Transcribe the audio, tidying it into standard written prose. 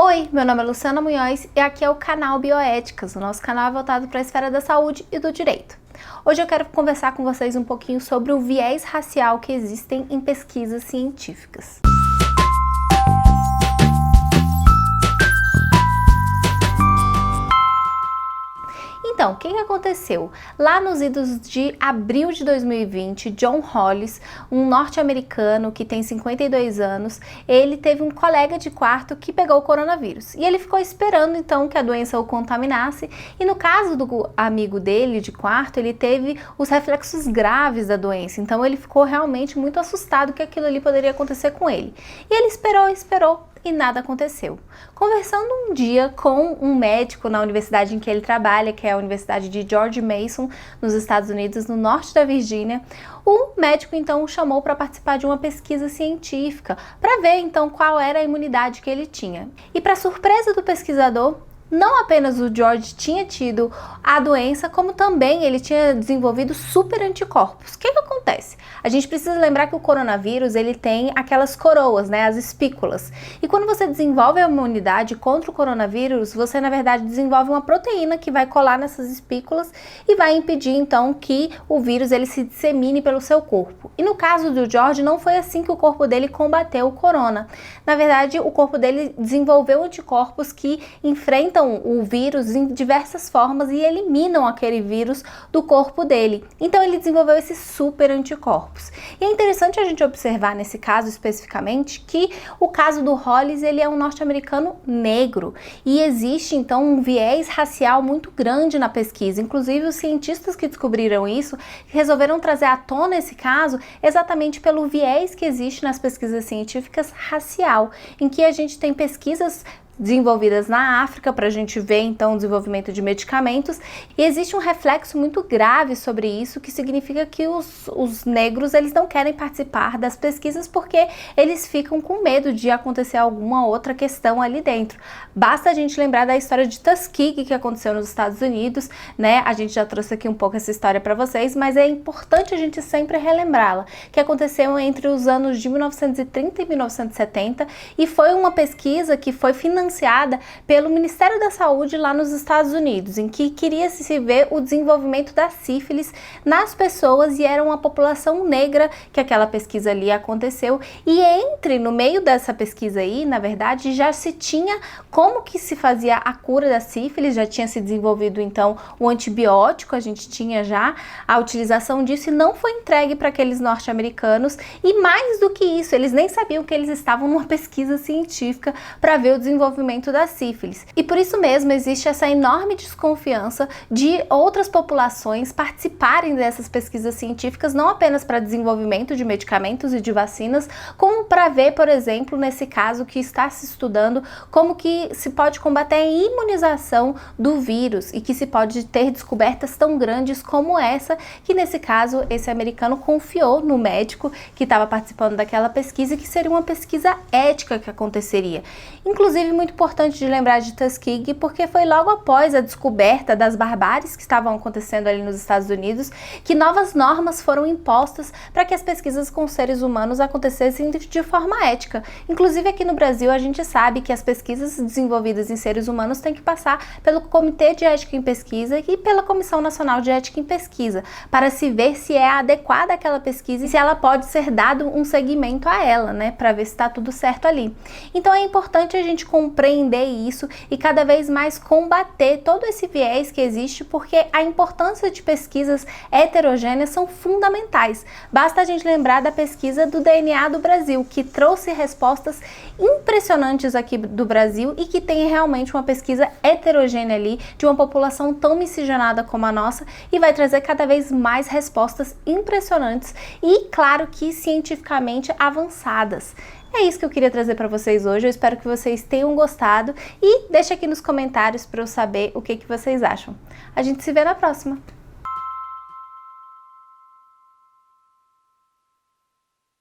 Oi, meu nome é Luciana Munhoz e aqui é o canal Bioéticas. O nosso canal é voltado para a esfera da saúde e do direito. Hoje eu quero conversar com vocês um pouquinho sobre o viés racial que existem em pesquisas científicas. Então, o que aconteceu? Lá nos idos de abril de 2020, John Hollis, um norte-americano que tem 52 anos, ele teve um colega de quarto que pegou o coronavírus. E ele ficou esperando então que a doença o contaminasse, e no caso do amigo dele de quarto, ele teve os reflexos graves da doença. Então ele ficou realmente muito assustado que aquilo ali poderia acontecer com ele. E ele esperou e nada aconteceu. Conversando um dia com um médico na universidade em que ele trabalha, que é a Universidade de George Mason, nos Estados Unidos, no norte da Virgínia, o médico então o chamou para participar de uma pesquisa científica, para ver então qual era a imunidade que ele tinha. E para surpresa do pesquisador, não apenas o George tinha tido a doença, como também ele tinha desenvolvido super anticorpos. O que acontece? A gente precisa lembrar que o coronavírus, ele tem aquelas coroas, né, as espículas. E quando você desenvolve a imunidade contra o coronavírus, você na verdade desenvolve uma proteína que vai colar nessas espículas e vai impedir então que o vírus ele se dissemine pelo seu corpo. E no caso do George, não foi assim que o corpo dele combateu o corona. Na verdade, o corpo dele desenvolveu anticorpos que enfrentam o vírus em diversas formas e eliminam aquele vírus do corpo dele. Então ele desenvolveu esses super anticorpos. E é interessante a gente observar nesse caso especificamente que o caso do Hollis, ele é um norte-americano negro e existe então um viés racial muito grande na pesquisa. Inclusive os cientistas que descobriram isso resolveram trazer à tona esse caso exatamente pelo viés que existe nas pesquisas científicas racial, em que a gente tem pesquisas desenvolvidas na África para a gente ver então o desenvolvimento de medicamentos, e existe um reflexo muito grave sobre isso, que significa que os negros eles não querem participar das pesquisas porque eles ficam com medo de acontecer alguma outra questão ali dentro. Basta a gente lembrar da história de Tuskegee que aconteceu nos Estados Unidos, né? A gente já trouxe aqui um pouco essa história para vocês, mas é importante a gente sempre relembrá-la, que aconteceu entre os anos de 1930 e 1970 e foi uma pesquisa que foi financiada pelo Ministério da Saúde lá nos Estados Unidos, em que queria-se ver o desenvolvimento da sífilis nas pessoas, e era uma população negra que aquela pesquisa ali aconteceu. E no meio dessa pesquisa aí, na verdade, já se tinha como que se fazia a cura da sífilis, já tinha se desenvolvido então o antibiótico, a gente tinha já a utilização disso e não foi entregue para aqueles norte-americanos, e mais do que isso, eles nem sabiam que eles estavam numa pesquisa científica para ver o desenvolvimento da sífilis. E por isso mesmo existe essa enorme desconfiança de outras populações participarem dessas pesquisas científicas, não apenas para desenvolvimento de medicamentos e de vacinas, como para ver, por exemplo, nesse caso que está se estudando, como que se pode combater a imunização do vírus e que se pode ter descobertas tão grandes como essa, que nesse caso esse americano confiou no médico que estava participando daquela pesquisa, e que seria uma pesquisa ética que aconteceria. Inclusive, muito importante de lembrar de Tuskegee, porque foi logo após a descoberta das barbáries que estavam acontecendo ali nos Estados Unidos que novas normas foram impostas para que as pesquisas com seres humanos acontecessem de forma ética. Inclusive aqui no Brasil a gente sabe que as pesquisas desenvolvidas em seres humanos têm que passar pelo Comitê de Ética em Pesquisa e pela Comissão Nacional de Ética em Pesquisa, para se ver se é adequada aquela pesquisa e se ela pode ser dado um seguimento a ela, né, para ver se está tudo certo ali. Então é importante a gente compreender isso e cada vez mais combater todo esse viés que existe, porque a importância de pesquisas heterogêneas são fundamentais. Basta a gente lembrar da pesquisa do DNA do Brasil, que trouxe respostas impressionantes aqui do Brasil e que tem realmente uma pesquisa heterogênea ali, de uma população tão miscigenada como a nossa, e vai trazer cada vez mais respostas impressionantes e, claro, que cientificamente avançadas. É isso que eu queria trazer para vocês hoje. Eu espero que vocês tenham gostado e deixe aqui nos comentários para eu saber o que vocês acham. A gente se vê na próxima!